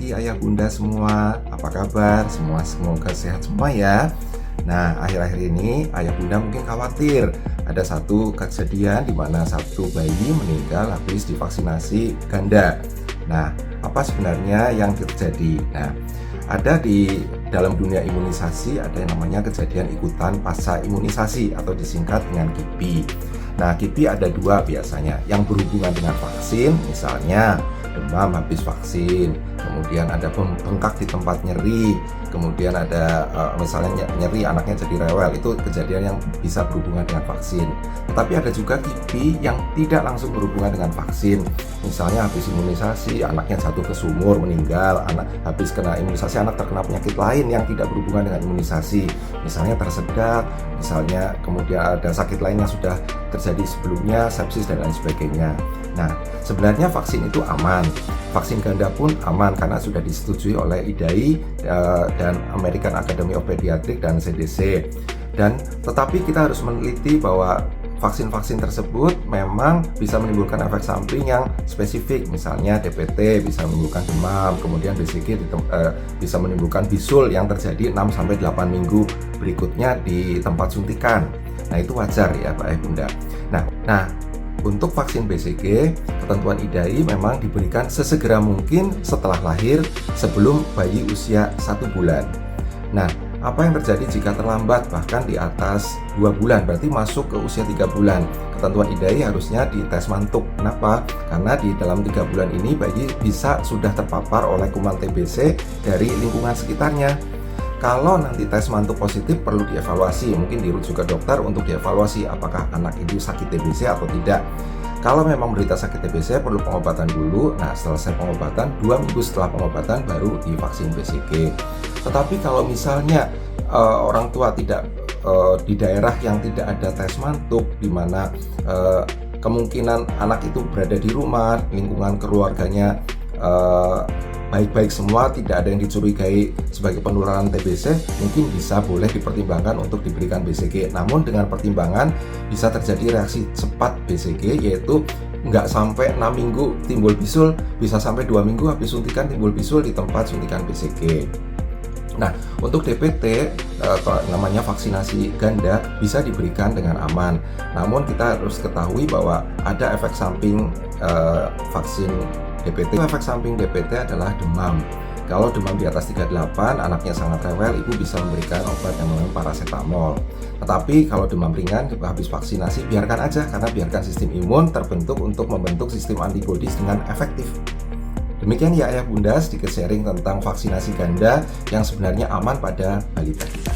pagi ayah bunda semua, apa kabar? Semoga sehat semua ya. Nah, akhir-akhir ini ayah bunda mungkin khawatir ada satu kejadian di mana satu bayi meninggal habis divaksinasi ganda. Nah, apa sebenarnya yang terjadi? Nah, ada di dalam dunia imunisasi ada yang namanya kejadian ikutan pasca imunisasi atau disingkat dengan KIPI. Nah, KIPI ada dua biasanya, yang berhubungan dengan vaksin, misalnya demam habis vaksin, kemudian ada bengkak di tempat nyeri, kemudian ada misalnya nyeri anaknya jadi rewel, itu kejadian yang bisa berhubungan dengan vaksin. Tetapi ada juga KIPI yang tidak langsung berhubungan dengan vaksin, misalnya habis imunisasi anaknya jatuh ke sumur meninggal, anak habis kena imunisasi anak terkena penyakit lain yang tidak berhubungan dengan imunisasi, misalnya tersedak, misalnya kemudian ada sakit lain yang sudah terjadi sebelumnya, sepsis dan lain sebagainya. Nah, sebenarnya vaksin itu aman. Vaksin ganda pun aman karena sudah disetujui oleh IDAI dan American Academy of Pediatrics dan CDC. Dan tetapi kita harus meneliti bahwa vaksin-vaksin tersebut memang bisa menimbulkan efek samping yang spesifik, misalnya DPT bisa menimbulkan demam, kemudian BCG bisa menimbulkan bisul yang terjadi 6-8 minggu berikutnya di tempat suntikan. Nah, itu wajar ya Pak Bunda. Nah, untuk vaksin BCG, ketentuan IDAI memang diberikan sesegera mungkin setelah lahir sebelum bayi usia 1 bulan. Nah, apa yang terjadi jika terlambat bahkan di atas 2 bulan, berarti masuk ke usia 3 bulan. Ketentuan IDAI harusnya dites mantuk. Kenapa? Karena di dalam 3 bulan ini bayi bisa sudah terpapar oleh kuman TBC dari lingkungan sekitarnya. Kalau nanti tes mantuk positif perlu dievaluasi, mungkin dirujuk ke dokter untuk dievaluasi apakah anak itu sakit TBC atau tidak. Kalau memang berita sakit TBC perlu pengobatan dulu. Nah, selesai pengobatan 2 minggu setelah pengobatan baru divaksin BCG. Tetapi kalau misalnya orang tua tidak di daerah yang tidak ada tes mantuk, di mana kemungkinan anak itu berada di rumah, lingkungan keluarganya baik-baik semua, tidak ada yang dicurigai sebagai penularan TBC, mungkin bisa boleh dipertimbangkan untuk diberikan BCG. Namun dengan pertimbangan bisa terjadi reaksi cepat BCG, yaitu nggak sampai 6 minggu timbul bisul, bisa sampai 2 minggu habis suntikan timbul bisul di tempat suntikan BCG. Nah, untuk DPT namanya vaksinasi ganda bisa diberikan dengan aman. Namun kita harus ketahui bahwa ada efek samping vaksin DPT. Efek samping DPT adalah demam. Kalau demam di atas 38, anaknya sangat rewel, ibu bisa memberikan obat yang namanya paracetamol. Tetapi kalau demam ringan habis vaksinasi, biarkan aja, karena biarkan sistem imun terbentuk untuk membentuk sistem antibodi dengan efektif. Demikian ya ayah bunda, sedikit sharing tentang vaksinasi ganda yang sebenarnya aman pada balita kita.